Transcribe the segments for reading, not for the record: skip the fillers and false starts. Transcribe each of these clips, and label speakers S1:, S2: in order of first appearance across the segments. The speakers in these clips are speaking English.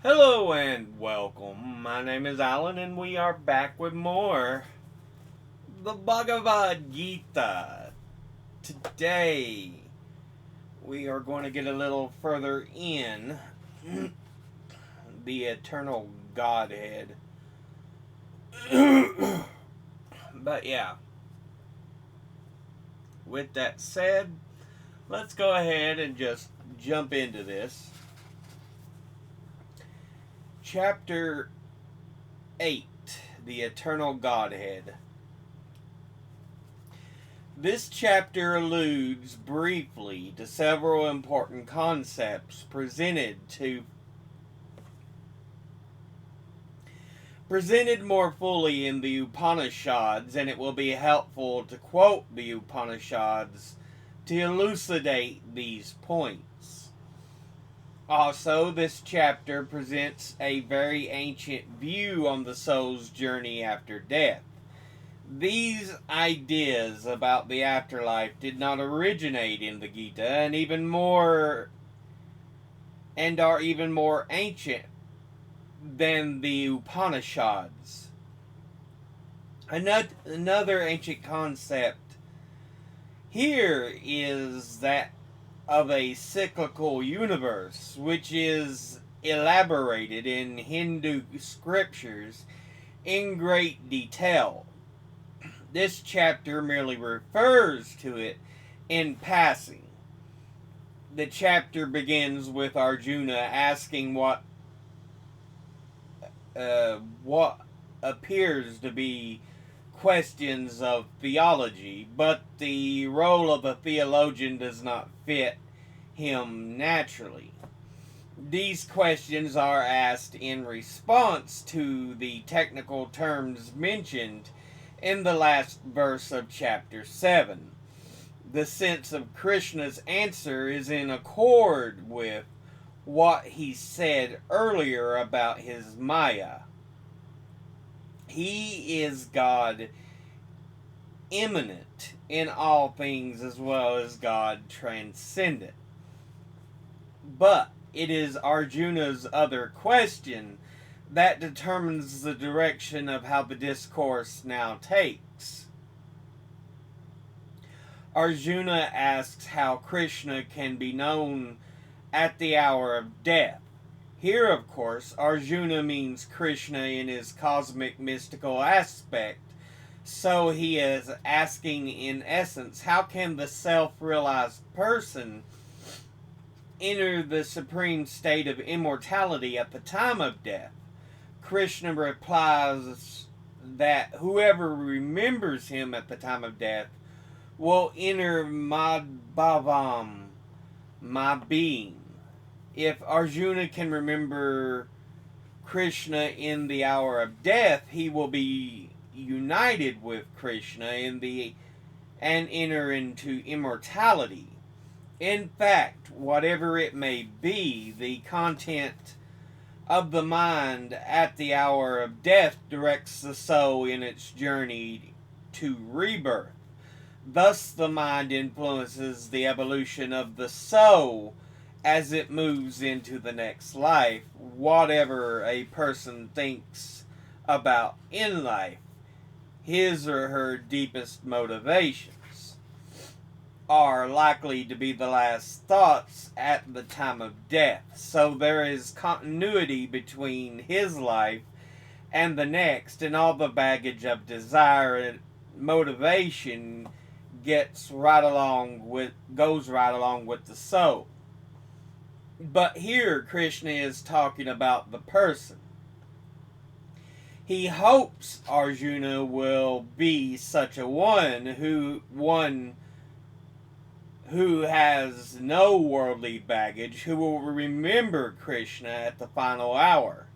S1: Hello and welcome. My name is Alan and we are back with more the Bhagavad Gita. Today we are going to get a little further in the eternal Godhead. But yeah, with that said, let's go ahead and just jump into this. Chapter 8, the Eternal Godhead. This chapter alludes briefly to several important concepts presented more fully in the Upanishads, and it will be helpful to quote the Upanishads to elucidate these points. Also, this chapter presents a very ancient view on the soul's journey after death. These ideas about the afterlife did not originate in the Gita, and are even more ancient than the Upanishads. Another ancient concept here is that of a cyclical universe, which is elaborated in Hindu scriptures in great detail. This chapter merely refers to it in passing. The chapter begins with Arjuna asking what appears to be questions of theology, but the role of a theologian does not fit him naturally. These questions are asked in response to the technical terms mentioned in the last verse of chapter 7. The sense of Krishna's answer is in accord with what he said earlier about his Maya. He is God immanent in all things as well as God transcendent. But it is Arjuna's other question that determines the direction of how the discourse now takes. Arjuna asks how Krishna can be known at the hour of death. Here, of course, Arjuna means Krishna in his cosmic mystical aspect, so he is asking in essence, how can the self-realized person enter the supreme state of immortality at the time of death? Krishna replies that whoever remembers him at the time of death will enter Madbhavam, my being. If Arjuna can remember Krishna in the hour of death, he will be united with Krishna and enter into immortality. In fact, whatever it may be, the content of the mind at the hour of death directs the soul in its journey to rebirth. Thus, the mind influences the evolution of the soul as it moves into the next life. Whatever a person thinks about in life, his or her deepest motivations are likely to be the last thoughts at the time of death. So there is continuity between his life and the next, and all the baggage of desire and motivation goes right along with the soul. But here Krishna is talking about the person. He hopes Arjuna will be such a one who has no worldly baggage, who will remember Krishna at the final hour.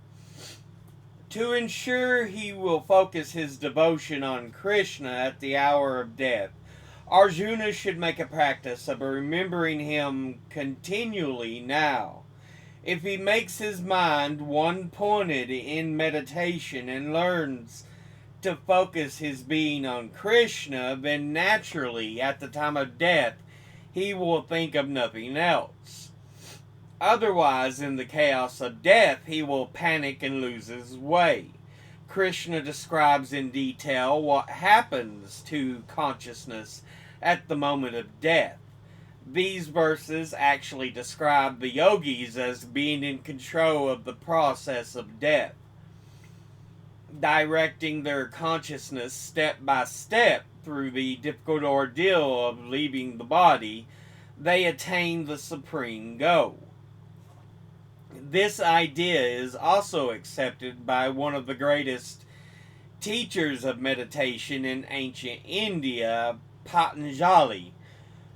S1: To ensure he will focus his devotion on Krishna at the hour of death, Arjuna should make a practice of remembering him continually now. If he makes his mind one-pointed in meditation and learns to focus his being on Krishna, then naturally, at the time of death, he will think of nothing else. Otherwise, in the chaos of death, he will panic and lose his way. Krishna describes in detail what happens to consciousness at the moment of death. These verses actually describe the yogis as being in control of the process of death, directing their consciousness step by step through the difficult ordeal of leaving the body. They attain the supreme goal. This idea is also accepted by one of the greatest teachers of meditation in ancient India, Patanjali,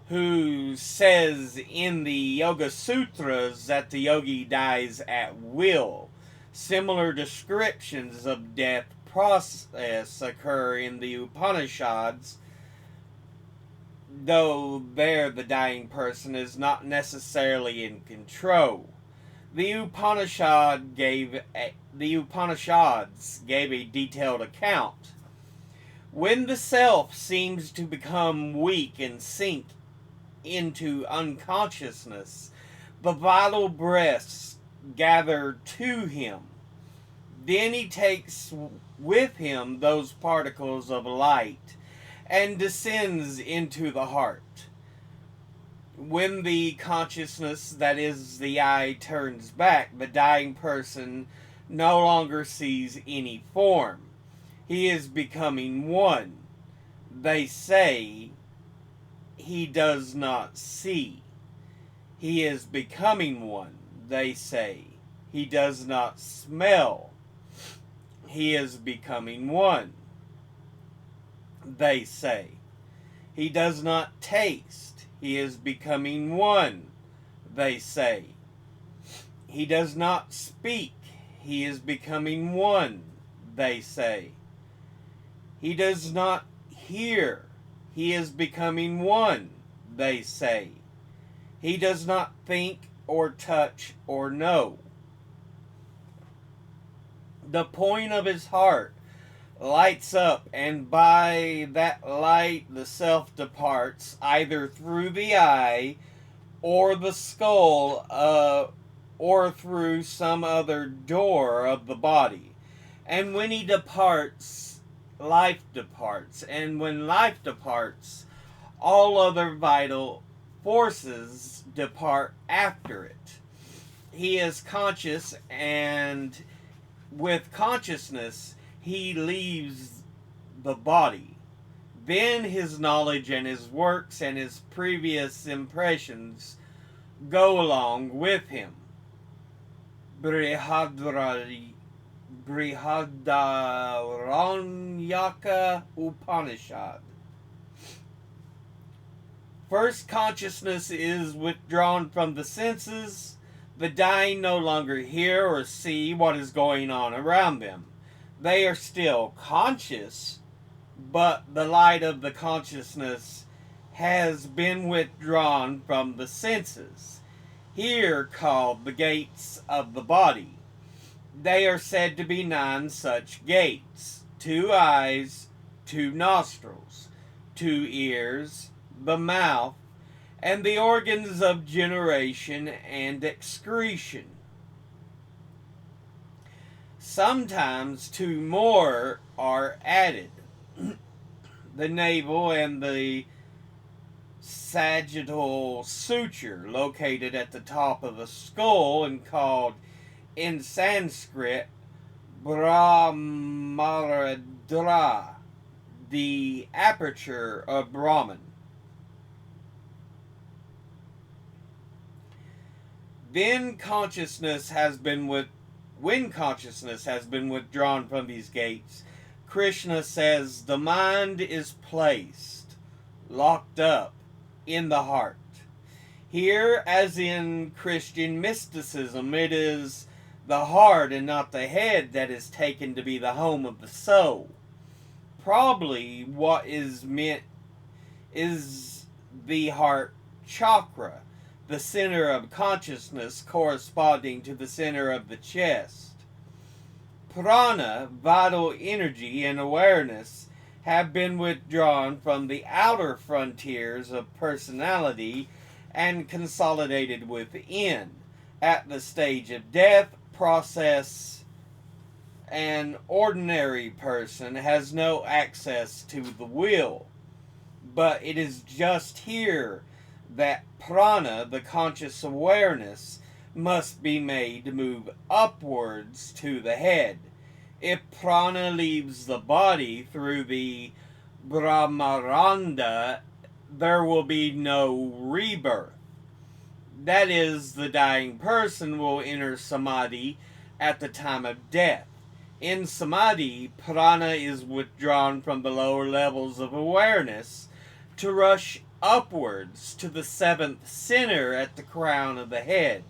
S1: who says in the Yoga Sutras that the yogi dies at will. Similar descriptions of death process occur in the Upanishads, though there the dying person is not necessarily in control. The Upanishads gave a detailed account. When the self seems to become weak and sink into unconsciousness, the vital breaths gather to him. Then he takes with him those particles of light and descends into the heart. When the consciousness, that is the I, turns back, the dying person no longer sees any form. He is becoming one. They say he does not see. He is becoming one. They say he does not smell. He is becoming one. They say he does not taste. He is becoming one. They say he does not speak. He is becoming one. They say he does not hear. He is becoming one. They say he does not think or touch or know. The point of his heart lights up, and by that light the self departs, either through the eye or the skull, or through some other door of the body. And when he departs, life departs. And when life departs, all other vital forces depart after it. He is conscious, and with consciousness, he leaves the body. Then his knowledge and his works and his previous impressions go along with him. Brihadaranyaka Upanishad. First, consciousness is withdrawn from the senses. The dying no longer hear or see what is going on around them. They are still conscious, but the light of the consciousness has been withdrawn from the senses, here called the gates of the body. They are said to be 9 such gates: 2 eyes, 2 nostrils, 2 ears, the mouth, and the organs of generation and excretion. Sometimes 2 more are added: the navel and the sagittal suture, located at the top of the skull and called in Sanskrit Brahmaradra, the aperture of Brahman. When consciousness has been withdrawn from these gates, Krishna says the mind is placed, locked up, in the heart. Here, as in Christian mysticism, it is the heart and not the head that is taken to be the home of the soul. Probably what is meant is the heart chakra, the center of consciousness corresponding to the center of the chest. Prana, vital energy and awareness, have been withdrawn from the outer frontiers of personality and consolidated within. at the stage of death process, an ordinary person has no access to the will. But it is just here that prana, the conscious awareness, must be made to move upwards to the head. If prana leaves the body through the brahmaranda, there will be no rebirth. That is, the dying person will enter samadhi at the time of death. In samadhi, prana is withdrawn from the lower levels of awareness to rush upwards to the seventh center at the crown of the head.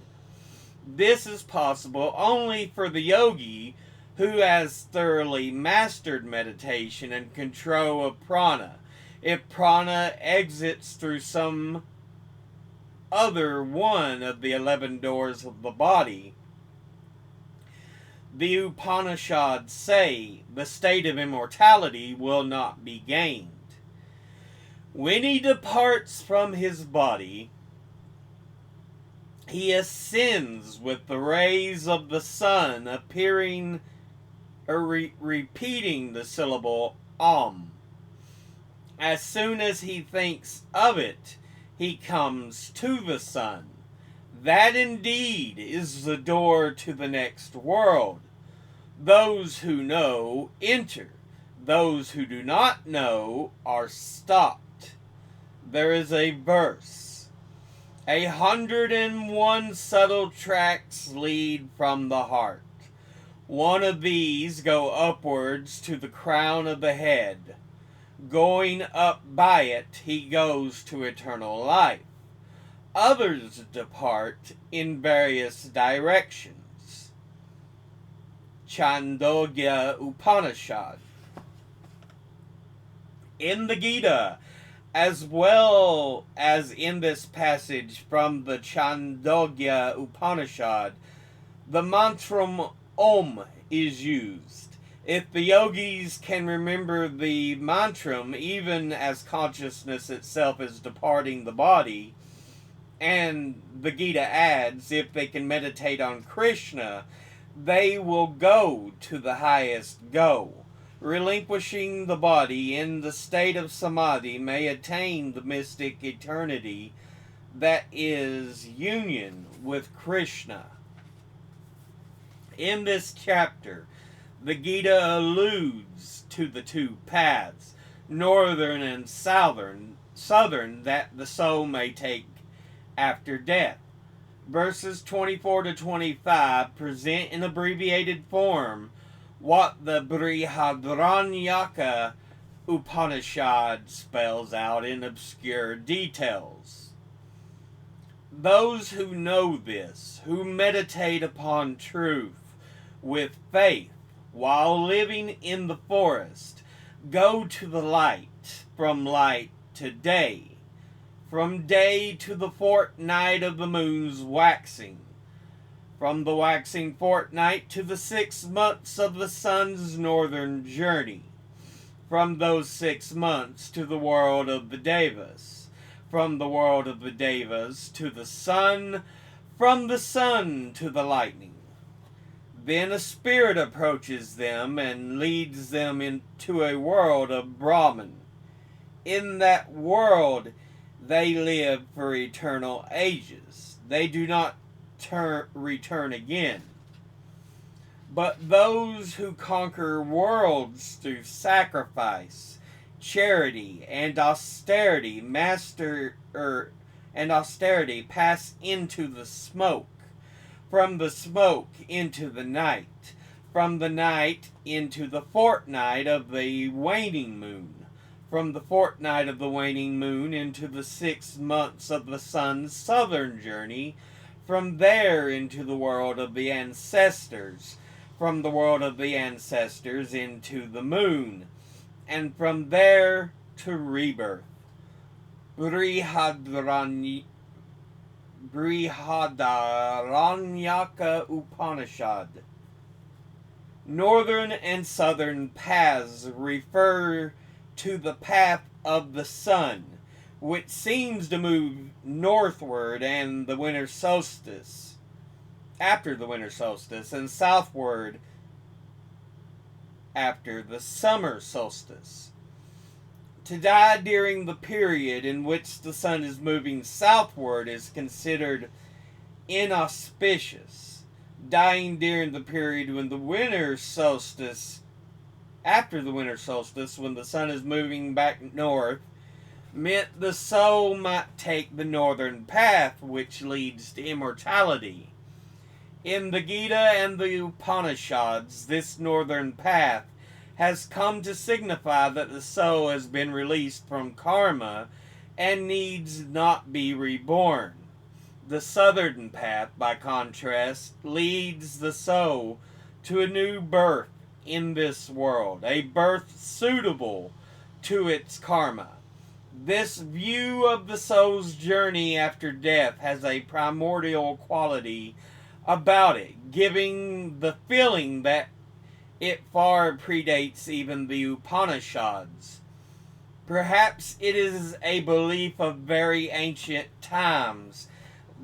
S1: This is possible only for the yogi who has thoroughly mastered meditation and control of prana. If prana exits through some other one of the 11 doors of the body, the Upanishads say the state of immortality will not be gained. When he departs from his body, he ascends with the rays of the sun appearing repeating the syllable Om. As soon as he thinks of it, he comes to the sun. That indeed is the door to the next world. Those who know enter. Those who do not know are stopped. There is a verse. 101 subtle tracks lead from the heart. One of these go upwards to the crown of the head. Going up by it, he goes to eternal life. Others depart in various directions. Chandogya Upanishad. In the Gita, as well as in this passage from the Chandogya Upanishad, the mantra Om is used. If the yogis can remember the mantra even as consciousness itself is departing the body, and the Gita adds, if they can meditate on Krishna, they will go to the highest goal. Relinquishing the body in the state of samadhi may attain the mystic eternity that is union with Krishna. In this chapter, the Gita alludes to the two paths, northern and southern, that the soul may take after death. Verses 24 to 25 present in abbreviated form what the Brihadaranyaka Upanishad spells out in obscure details. Those who know this, who meditate upon truth with faith while living in the forest, go to the light, from light to day, from day to the fortnight of the moon's waxing, from the waxing fortnight to the 6 months of the sun's northern journey, from those 6 months to the world of the Devas, from the world of the Devas to the sun, from the sun to the lightning. Then a spirit approaches them and leads them into a world of Brahman. In that world they live for eternal ages. They do not return again. But those who conquer worlds through sacrifice, charity, and austerity pass into the smoke. From the smoke into the night, from the night into the fortnight of the waning moon, from the fortnight of the waning moon into the 6 months of the sun's southern journey, from there into the world of the ancestors, from the world of the ancestors into the moon, and from there to rebirth. Brihadaranyaka Upanishad. Northern and southern paths refer to the path of the sun, which seems to move northward, and the winter solstice. after the winter solstice, and southward after the summer solstice. To die during the period in which the sun is moving southward is considered inauspicious. Dying during the period when the winter solstice, after the winter solstice, when the sun is moving back north, meant the soul might take the northern path, which leads to immortality. In the Gita and the Upanishads, this northern path has come to signify that the soul has been released from karma and needs not be reborn. The southern path, by contrast, leads the soul to a new birth in this world, a birth suitable to its karma. This view of the soul's journey after death has a primordial quality about it, giving the feeling that it far predates even the Upanishads. Perhaps it is a belief of very ancient times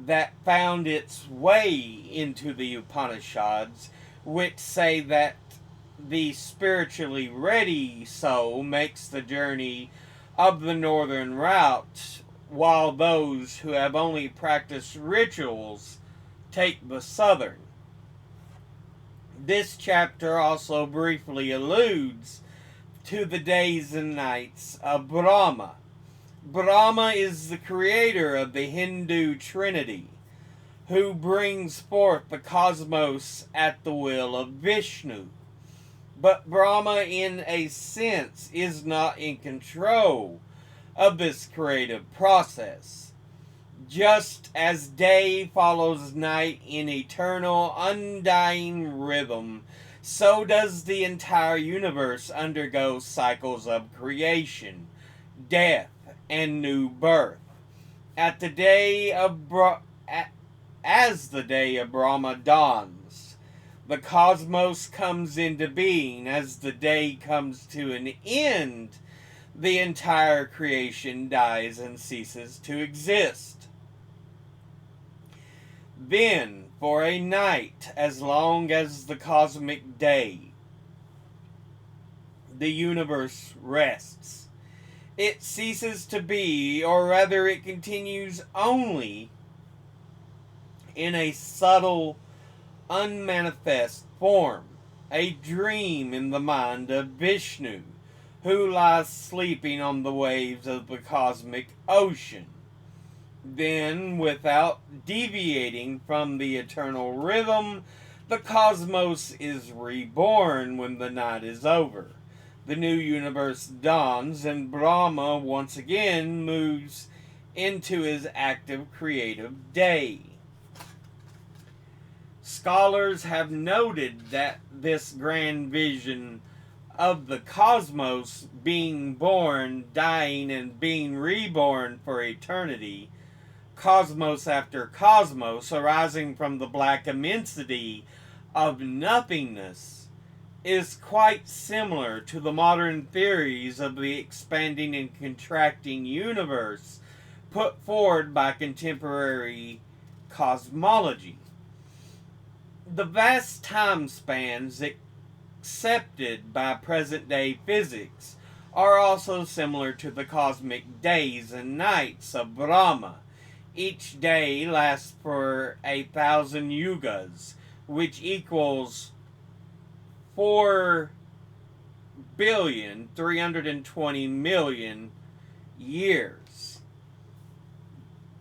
S1: that found its way into the Upanishads, which say that the spiritually ready soul makes the journey of the northern route, while those who have only practiced rituals take the southern. This chapter also briefly alludes to the days and nights of Brahma. Brahma is the creator of the Hindu Trinity, who brings forth the cosmos at the will of Vishnu. But Brahma, in a sense, is not in control of this creative process. Just as day follows night in eternal, undying rhythm, so does the entire universe undergo cycles of creation, death, and new birth. As the day of Brahma dawns, the cosmos comes into being. As the day comes to an end, the entire creation dies and ceases to exist. Then, for a night as long as the cosmic day, the universe rests. It ceases to be, or rather it continues only in a subtle, unmanifest form, a dream in the mind of Vishnu, who lies sleeping on the waves of the cosmic ocean. Then, without deviating from the eternal rhythm, the cosmos is reborn when the night is over. The new universe dawns, and Brahma once again moves into his active creative day. Scholars have noted that this grand vision of the cosmos being born, dying, and being reborn for eternity, cosmos after cosmos, arising from the black immensity of nothingness, is quite similar to the modern theories of the expanding and contracting universe put forward by contemporary cosmology. The vast time spans accepted by present-day physics are also similar to the cosmic days and nights of Brahma. Each day lasts for 1,000 yugas, which equals 4,320,000,000 years.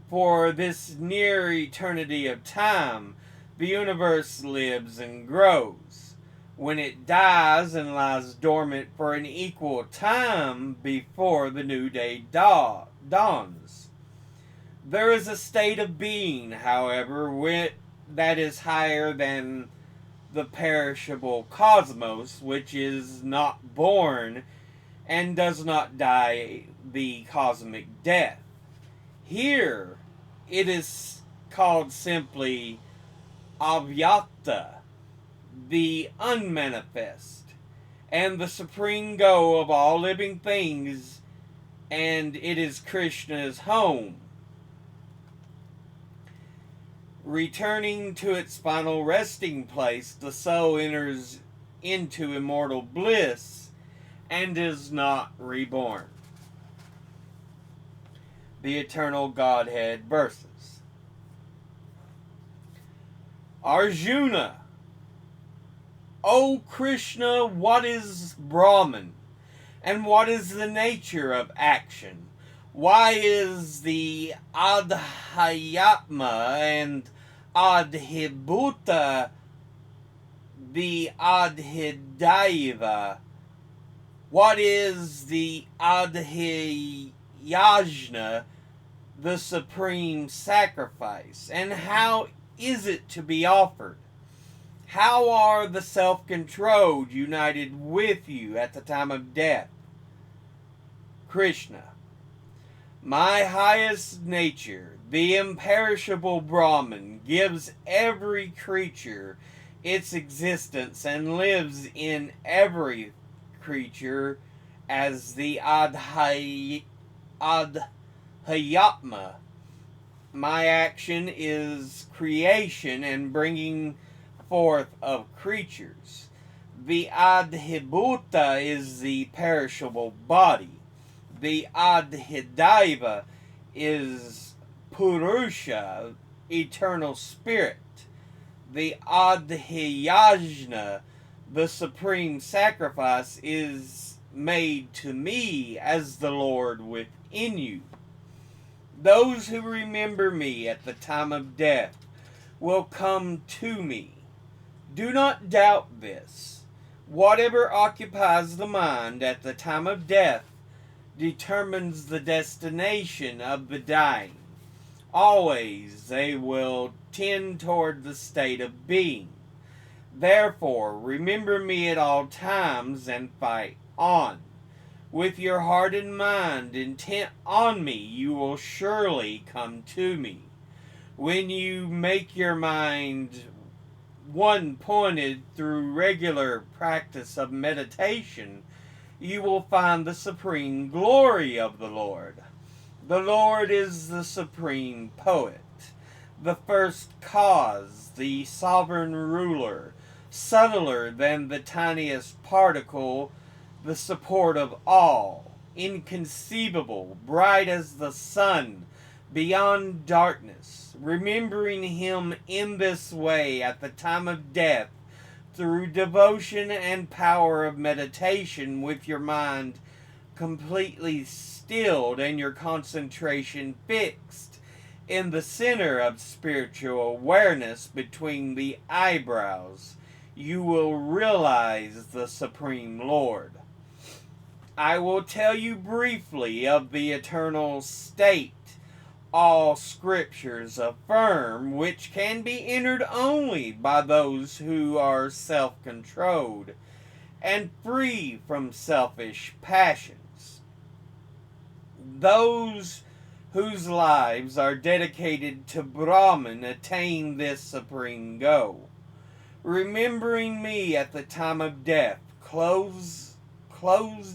S1: For this near eternity of time, the universe lives and grows. When it dies and lies dormant for an equal time before the new day dawns. There is a state of being, however, that is higher than the perishable cosmos, which is not born and does not die the cosmic death. Here, it is called simply Avyakta, the unmanifest, and the supreme goal of all living things, and it is Krishna's home. Returning to its final resting place, the soul enters into immortal bliss and is not reborn. The Eternal Godhead verses. Arjuna, O Krishna, what is Brahman? And what is the nature of action? Why is the Adhyatma and Adhibhuta the Adhidaiva? What is the Adhyajna, the supreme sacrifice? And how is it to be offered? How are the self-controlled united with you at the time of death? Krishna, my highest nature, the imperishable Brahman, gives every creature its existence and lives in every creature as the Adhyatma. My action is creation and bringing forth of creatures. The Adhibhuta is the perishable body. The Adhidaiva is Purusha, eternal spirit. The Adhyajna, the supreme sacrifice, is made to me as the Lord within you. Those who remember me at the time of death will come to me. Do not doubt this. Whatever occupies the mind at the time of death determines the destination of the dying. Always they will tend toward the state of being. Therefore, remember me at all times and fight on. With your heart and mind intent on me, you will surely come to me. When you make your mind one-pointed through regular practice of meditation, you will find the supreme glory of the Lord. The Lord is the supreme poet, the first cause, the sovereign ruler, subtler than the tiniest particle, the support of all, inconceivable, bright as the sun, beyond darkness. Remembering him in this way at the time of death, through devotion and power of meditation, with your mind completely stilled and your concentration fixed in the center of spiritual awareness between the eyebrows, you will realize the Supreme Lord. I will tell you briefly of the eternal state all scriptures affirm, which can be entered only by those who are self-controlled and free from selfish passions. Those whose lives are dedicated to Brahman attain this supreme goal. Remembering me at the time of death, close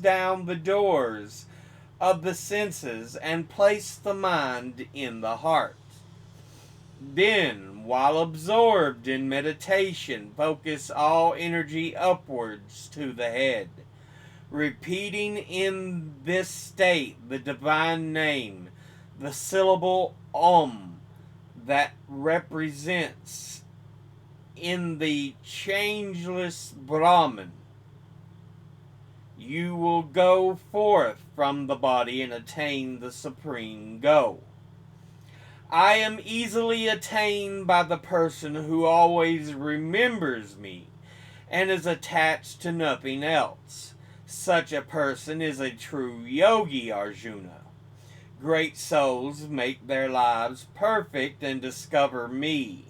S1: down the doors of the senses and place the mind in the heart. Then, while absorbed in meditation, focus all energy upwards to the head, repeating in this state the divine name, the syllable Om, that represents in the changeless Brahman. You will go forth from the body and attain the supreme goal. I am easily attained by the person who always remembers me and is attached to nothing else. Such a person is a true yogi, Arjuna. Great souls make their lives perfect and discover me.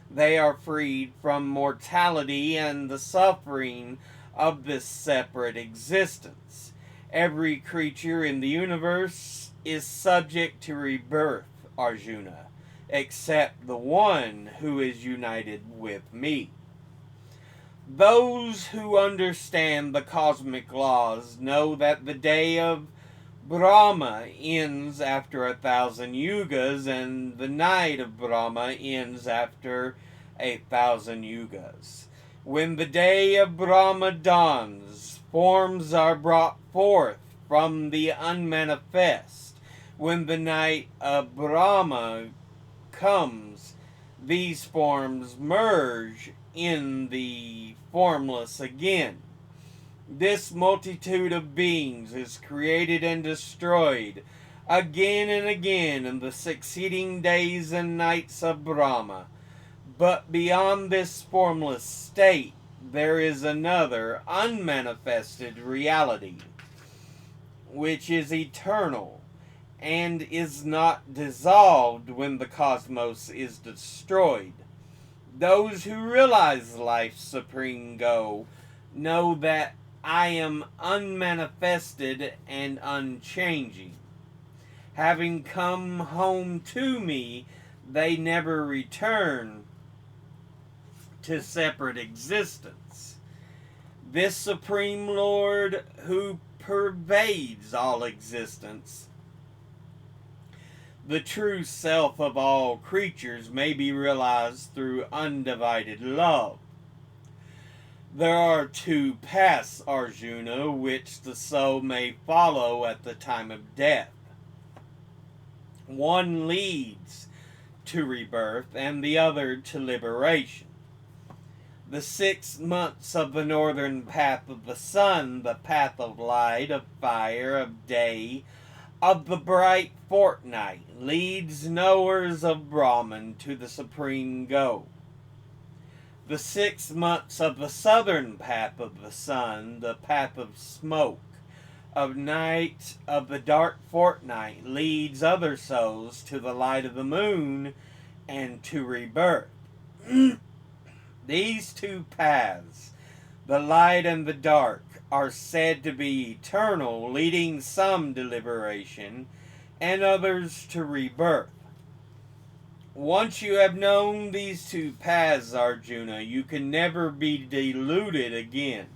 S1: They are freed from mortality and the suffering of this separate existence. Every creature in the universe is subject to rebirth, Arjuna, except the one who is united with me. Those who understand the cosmic laws know that the day of Brahma ends after 1,000 yugas, and the night of Brahma ends after 1,000 yugas. When the day of Brahma dawns, forms are brought forth from the unmanifest. When the night of Brahma comes, these forms merge in the formless again. This multitude of beings is created and destroyed again and again in the succeeding days and nights of Brahma. But beyond this formless state, there is another unmanifested reality, which is eternal and is not dissolved when the cosmos is destroyed. Those who realize life's supreme goal know that I am unmanifested and unchanging. Having come home to me, they never return to separate existence. This Supreme Lord who pervades all existence, the true self of all creatures, may be realized through undivided love. There are two paths, Arjuna, which the soul may follow at the time of death. One leads to rebirth, and the other to liberation. The 6 months of the northern path of the sun, the path of light, of fire, of day, of the bright fortnight, leads knowers of Brahman to the supreme goal. The 6 months of the southern path of the sun, the path of smoke, of night, of the dark fortnight, leads other souls to the light of the moon and to rebirth. These two paths, the light and the dark, are said to be eternal, leading some to liberation and others to rebirth. Once you have known these two paths, Arjuna, you can never be deluded again.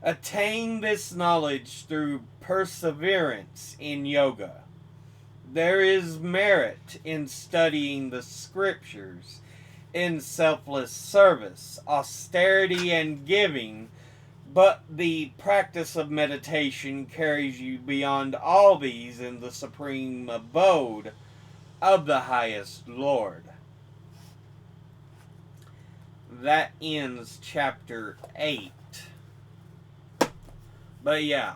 S1: Attain this knowledge through perseverance in yoga. There is merit in studying the scriptures, in selfless service, austerity, and giving, but the practice of meditation carries you beyond all these in the supreme abode of the highest Lord. That ends chapter 8. But yeah.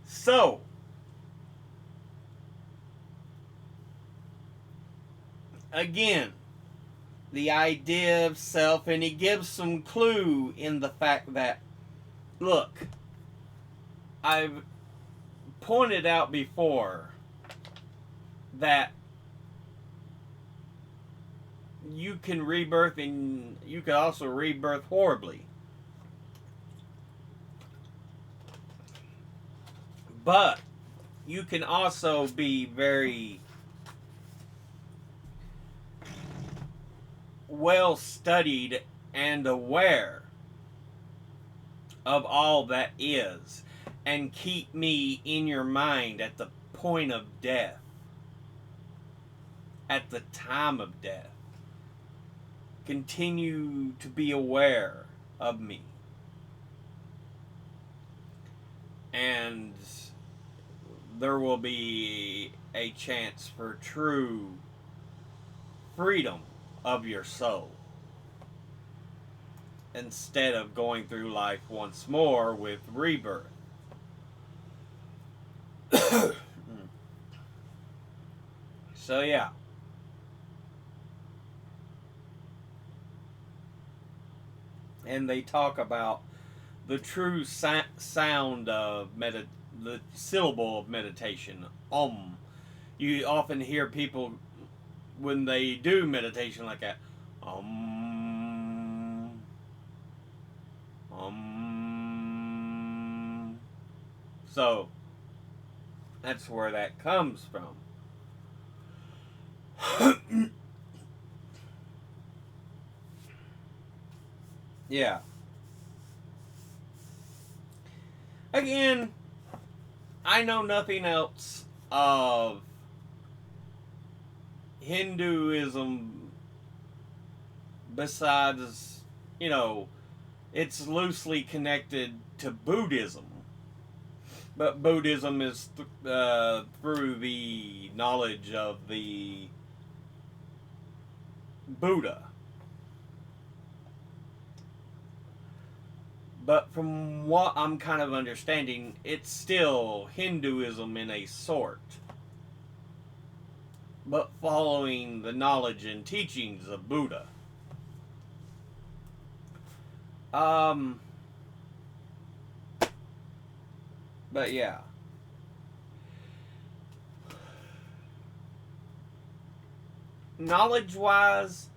S1: So, again, the idea of self, and he gives some clue in the fact that, look, I've pointed out before that you can rebirth, and you can also rebirth horribly. But you can also be very well studied and aware of all that is, and keep me in your mind at the point of death, at the time of death. Continue to be aware of me. And there will be a chance for true freedom of your soul, instead of going through life once more with rebirth. So yeah. And they talk about the true sound of the syllable of meditation, Om. You often hear people, when they do meditation like that, Om, Om. So, that's where that comes from. Yeah. Again, I know nothing else of Hinduism besides, it's loosely connected to Buddhism. But Buddhism is through the knowledge of the Buddha. But from what I'm kind of understanding, it's still Hinduism in a sort. But following the knowledge and teachings of Buddha. But yeah. Knowledge-wise,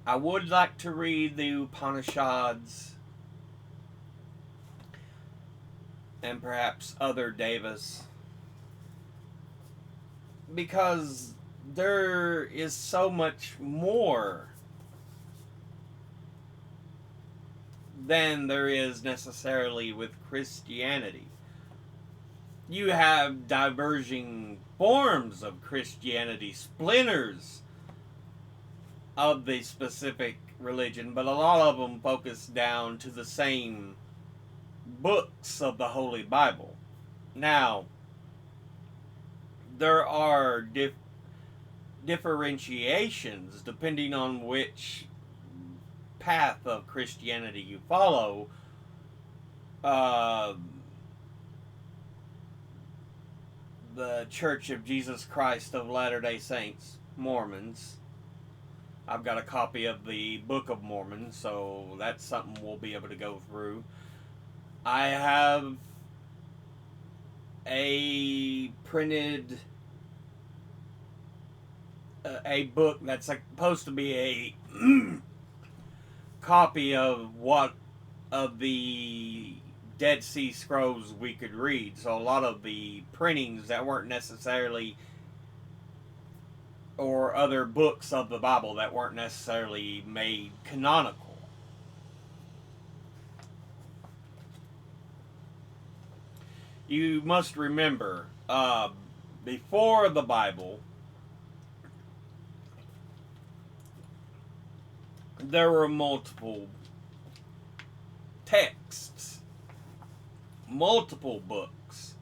S1: I would like to read the Upanishads and perhaps other Devas, because there is so much more than there is necessarily with Christianity. You have diverging forms of Christianity, splinters of the specific religion, but a lot of them focus down to the same books of the Holy Bible. Now, there are differentiations depending on which path of Christianity you follow. The Church of Jesus Christ of Latter-day Saints, Mormons. I've got a copy of the Book of Mormon, so that's something we'll be able to go through. I have a printed a book that's supposed to be a copy of what of the Dead Sea Scrolls we could read. So a lot of the printings that weren't necessarily, or other books of the Bible that weren't necessarily made canonical. You must remember, before the Bible, there were multiple texts, multiple books.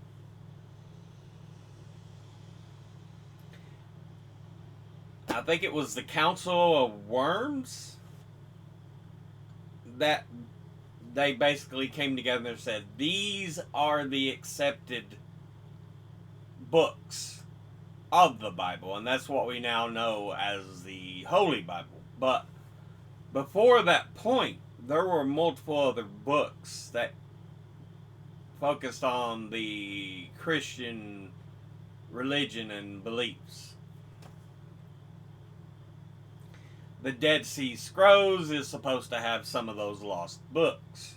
S1: I think it was the Council of Worms that they basically came together and said, these are the accepted books of the Bible, and that's what we now know as the Holy Bible. But before that point, there were multiple other books that focused on the Christian religion and beliefs. The Dead Sea Scrolls is supposed to have some of those lost books.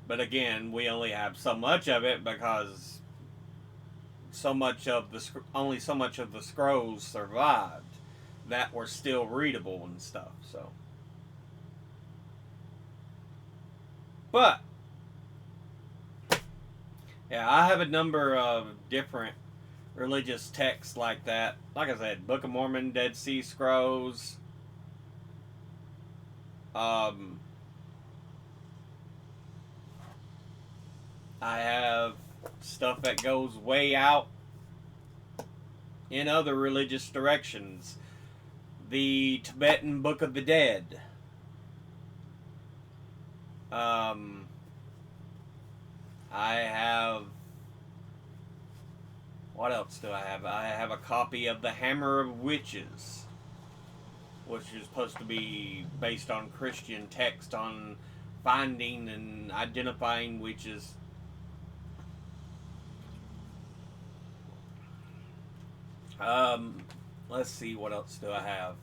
S1: But again, we only have so much of it because only so much of the scrolls survived that were still readable and stuff. So, but yeah, I have a number of different religious texts like that. Like I said, Book of Mormon, Dead Sea Scrolls. I have stuff that goes way out in other religious directions. The Tibetan Book of the Dead. I have... What else do I have? I have a copy of the Hammer of Witches, which is supposed to be based on Christian text on finding and identifying witches. Let's see, what else do I have?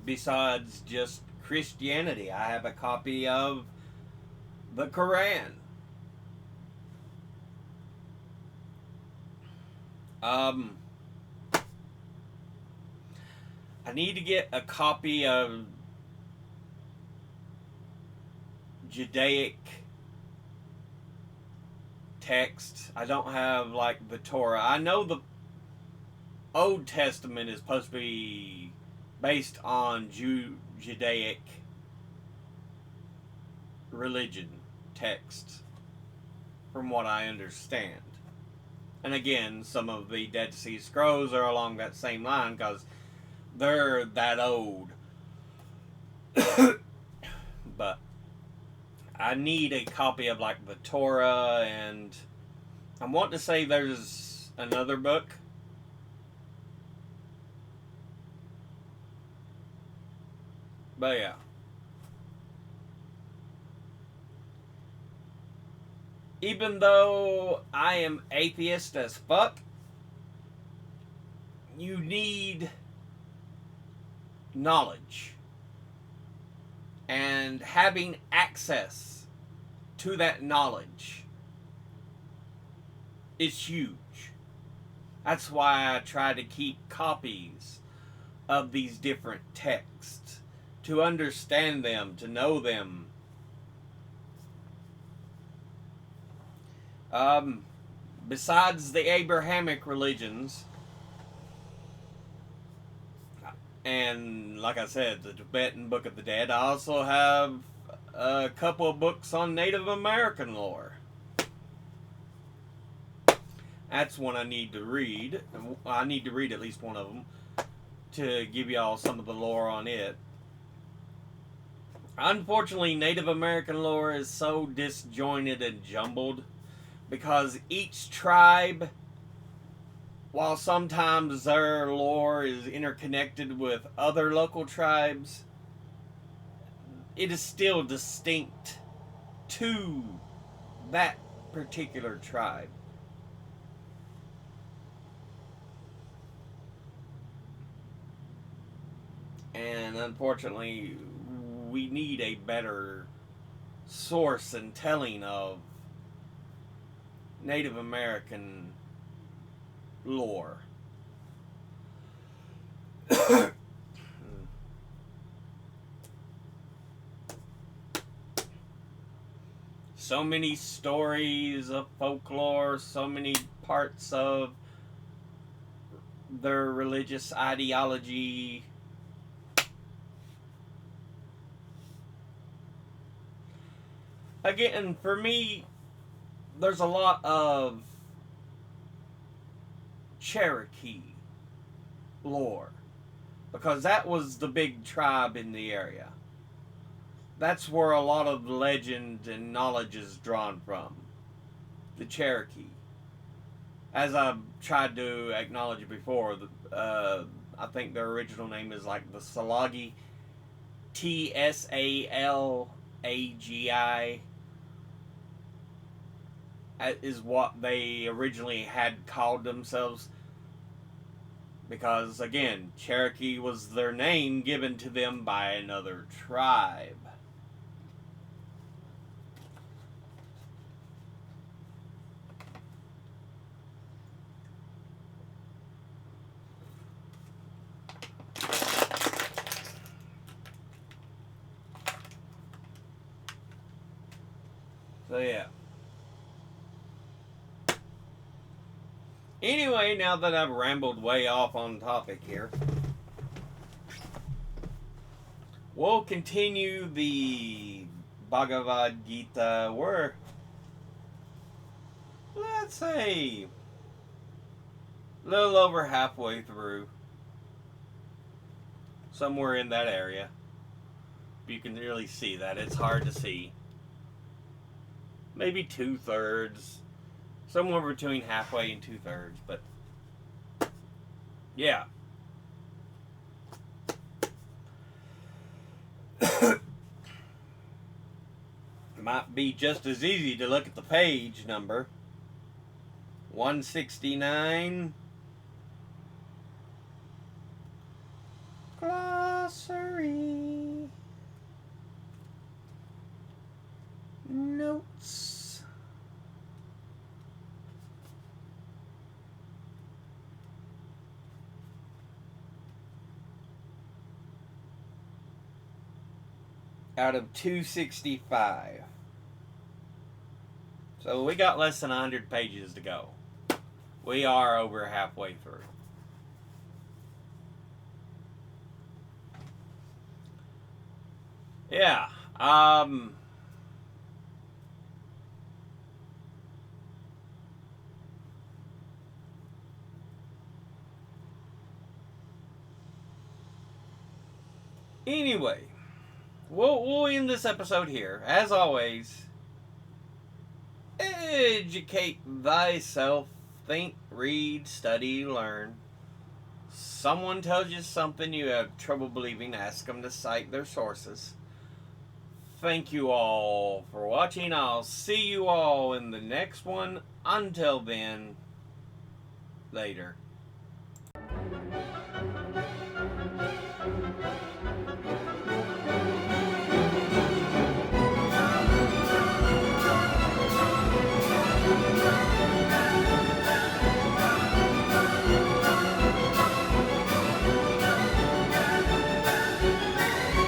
S1: Besides just Christianity, I have a copy of the Quran. I need to get a copy of Judaic text. I don't have like the Torah. I know the Old Testament is supposed to be based on Judaic religion text, from what I understand. And again, some of the Dead Sea Scrolls are along that same line because they're that old. But I need a copy of like the Torah, and I want to say there's another book. But yeah. Even though I am atheist as fuck, you need knowledge. And having access to that knowledge is huge. That's why I try to keep copies of these different texts, to understand them, to know them. Besides the Abrahamic religions, and like I said, the Tibetan Book of the Dead, I also have a couple of books on Native American lore. That's one I need to read. I need to read at least one of them to give y'all some of the lore on it. Unfortunately, Native American lore is so disjointed and jumbled because each tribe, while sometimes their lore is interconnected with other local tribes, it is still distinct to that particular tribe. And unfortunately, we need a better source and telling of Native American lore. So many stories of folklore, so many parts of their religious ideology. Again, for me, there's a lot of Cherokee lore, because that was the big tribe in the area. That's where a lot of legend and knowledge is drawn from. The Cherokee. As I've tried to acknowledge before, I think their original name is like the Salagi. Tsalagi. Is what they originally had called themselves. Because, again, Cherokee was their name given to them by another tribe. So, yeah. Anyway, now that I've rambled way off on topic here, we'll continue the Bhagavad Gita. We're, let's say, a little over halfway through. Somewhere in that area. You can really see that. It's hard to see. Maybe 2/3. Somewhere between halfway and 2/3. But, yeah. It might be just as easy to look at the page number. 169. Glossary. Notes. out of 265. So we got less than 100 pages to go. We are over halfway through. Yeah. Anyway, we'll end this episode here. As always, educate thyself. Think, read, study, learn. Someone tells you something you have trouble believing, ask them to cite their sources. Thank you all for watching. I'll see you all in the next one. Until then, later.